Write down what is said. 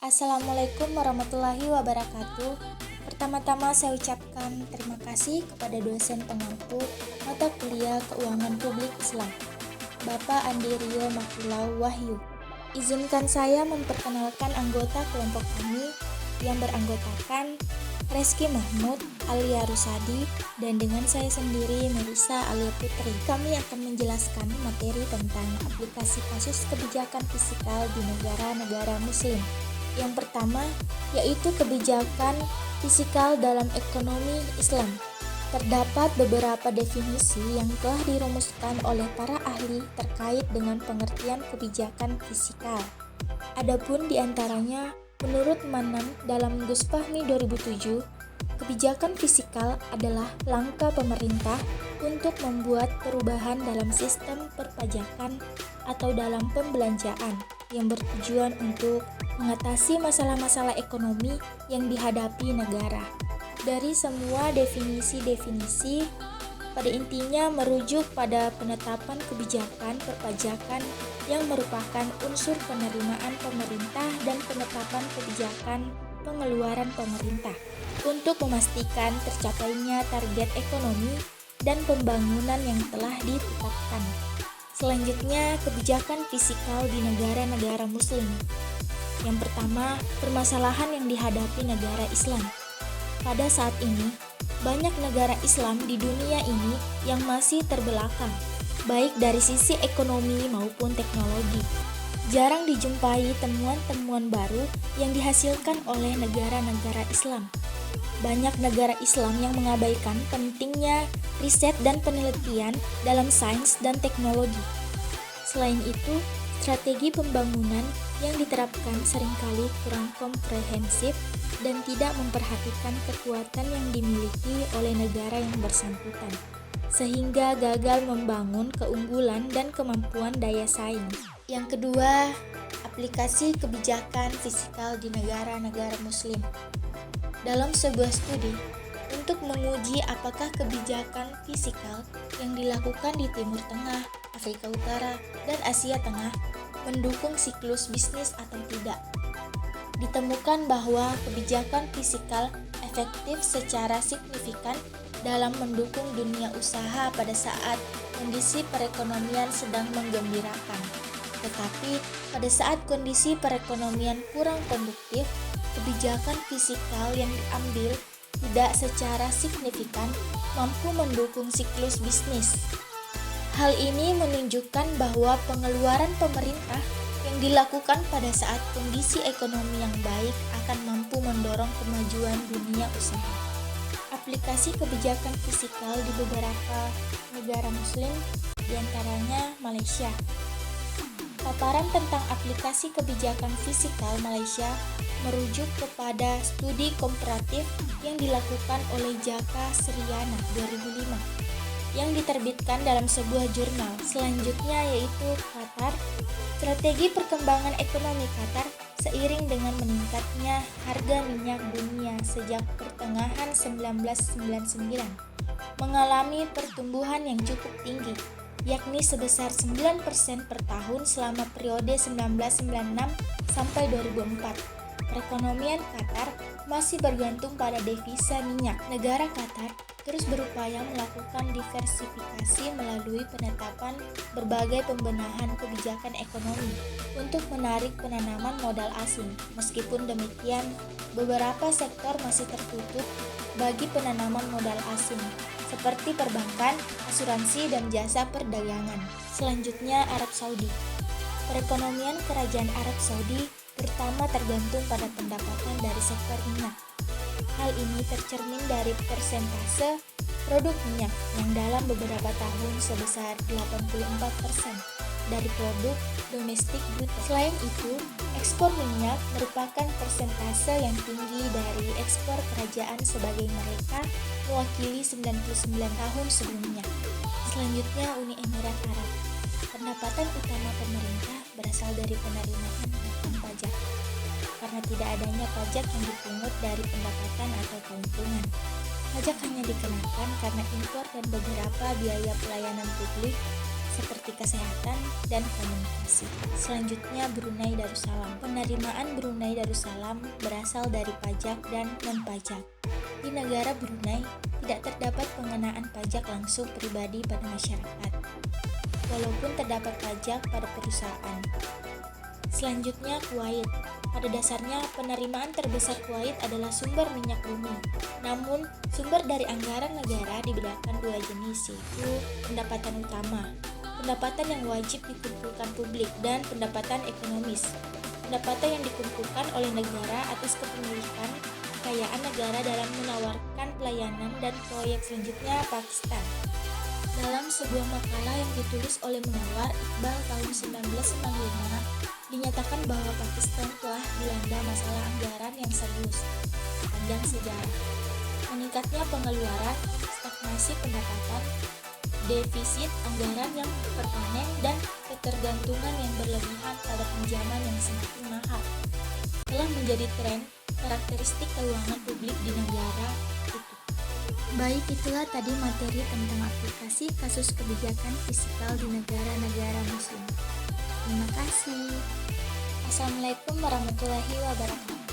Assalamualaikum warahmatullahi wabarakatuh. Pertama-tama saya ucapkan terima kasih kepada dosen pengampu mata kuliah Keuangan Publik Islam, Bapak Andi Rio Makulau Wahyu. Izinkan saya memperkenalkan anggota kelompok kami yang beranggotakan Reski Mahmud Alia Rusadi dan dengan saya sendiri Melisa Alia Putri. Kami akan menjelaskan materi tentang aplikasi kasus kebijakan fiskal di negara-negara muslim. Yang pertama yaitu kebijakan fiskal dalam ekonomi Islam. Terdapat beberapa definisi yang telah dirumuskan oleh para ahli terkait dengan pengertian kebijakan fiskal. Adapun di antaranya, menurut Manan dalam Gus Fahmi 2007, kebijakan fiskal adalah langkah pemerintah untuk membuat perubahan dalam sistem perpajakan atau dalam pembelanjaan yang bertujuan untuk mengatasi masalah-masalah ekonomi yang dihadapi negara. Dari semua definisi-definisi, pada intinya merujuk pada penetapan kebijakan perpajakan yang merupakan unsur penerimaan pemerintah dan penetapan kebijakan pengeluaran pemerintah untuk memastikan tercapainya target ekonomi dan pembangunan yang telah ditetapkan. Selanjutnya, kebijakan fiskal di negara-negara muslim. Yang pertama, permasalahan yang dihadapi negara Islam. Pada saat ini, banyak negara Islam di dunia ini yang masih terbelakang, baik dari sisi ekonomi maupun teknologi. Jarang dijumpai temuan-temuan baru yang dihasilkan oleh negara-negara Islam. Banyak negara Islam yang mengabaikan pentingnya riset dan penelitian dalam sains dan teknologi. Selain itu, strategi pembangunan yang diterapkan seringkali kurang komprehensif dan tidak memperhatikan kekuatan yang dimiliki oleh negara yang bersangkutan, sehingga gagal membangun keunggulan dan kemampuan daya saing. Yang kedua, aplikasi kebijakan fiskal di negara-negara muslim. Dalam sebuah studi, untuk menguji apakah kebijakan fiskal yang dilakukan di Timur Tengah, Afrika Utara, dan Asia Tengah mendukung siklus bisnis atau tidak, ditemukan bahwa kebijakan fiskal efektif secara signifikan dalam mendukung dunia usaha pada saat kondisi perekonomian sedang menggembirakan. Tetapi pada saat kondisi perekonomian kurang konduktif, kebijakan fiskal yang diambil tidak secara signifikan mampu mendukung siklus bisnis. Hal ini menunjukkan bahwa pengeluaran pemerintah yang dilakukan pada saat kondisi ekonomi yang baik akan mampu mendorong kemajuan dunia usaha. Aplikasi kebijakan fiskal di beberapa negara muslim, diantaranya Malaysia. Paparan tentang aplikasi kebijakan fiskal Malaysia merujuk kepada studi komparatif yang dilakukan oleh Jaka Sriana 2005 yang diterbitkan dalam sebuah jurnal. Selanjutnya yaitu Qatar. Strategi perkembangan ekonomi Qatar seiring dengan meningkatnya harga minyak dunia sejak pertengahan 1999 mengalami pertumbuhan yang cukup tinggi, yakni sebesar 9% per tahun selama periode 1996 sampai 2004. Perekonomian Qatar masih bergantung pada devisa minyak. Negara Qatar terus berupaya melakukan diversifikasi melalui penetapan berbagai pembenahan kebijakan ekonomi untuk menarik penanaman modal asing. Meskipun demikian, beberapa sektor masih tertutup bagi penanaman modal asing, seperti perbankan, asuransi, dan jasa perdagangan. Selanjutnya, Arab Saudi. Perekonomian Kerajaan Arab Saudi terutama tergantung pada pendapatan dari sektor minyak. Hal ini tercermin dari persentase produk minyak yang dalam beberapa tahun sebesar 84% dari produk domestik bruto. Selain itu, ekspor minyak merupakan persentase yang tinggi dari ekspor kerajaan sebagai mereka mewakili 99 tahun sebelumnya. Selanjutnya, Uni Emirat Arab. Pendapatan utama pemerintah berasal dari penerimaan bukan pajak, karena tidak adanya pajak yang dipungut dari pendapatan atau keuntungan. Pajak hanya dikenakan karena impor dan beberapa biaya pelayanan publik seperti kesehatan dan komunikasi. Selanjutnya, Brunei Darussalam. Penerimaan Brunei Darussalam berasal dari pajak dan non-pajak. Di negara Brunei, tidak terdapat pengenaan pajak langsung pribadi pada masyarakat, walaupun terdapat pajak pada perusahaan. Selanjutnya, Kuwait. Pada dasarnya, penerimaan terbesar Kuwait adalah sumber minyak bumi. Namun, sumber dari anggaran negara dibedakan dua jenis, yaitu pendapatan utama, pendapatan yang wajib dikumpulkan publik, dan pendapatan ekonomis, pendapatan yang dikumpulkan oleh negara atas kepemilikan kekayaan negara dalam menawarkan pelayanan dan proyek. Selanjutnya, Pakistan. Dalam sebuah makalah yang ditulis oleh Munawar Iqbal tahun 1995, dinyatakan bahwa Pakistan telah dilanda masalah anggaran yang serius sepanjang sejarah. Meningkatnya pengeluaran, stagnasi pendapatan, defisit anggaran yang permanen, dan ketergantungan yang berlebihan pada pinjaman yang semakin mahal telah menjadi tren karakteristik keuangan publik di negara itu. Baik, itulah tadi materi tentang aplikasi kasus kebijakan fiskal di negara-negara muslim. Terima kasih. Assalamualaikum warahmatullahi wabarakatuh.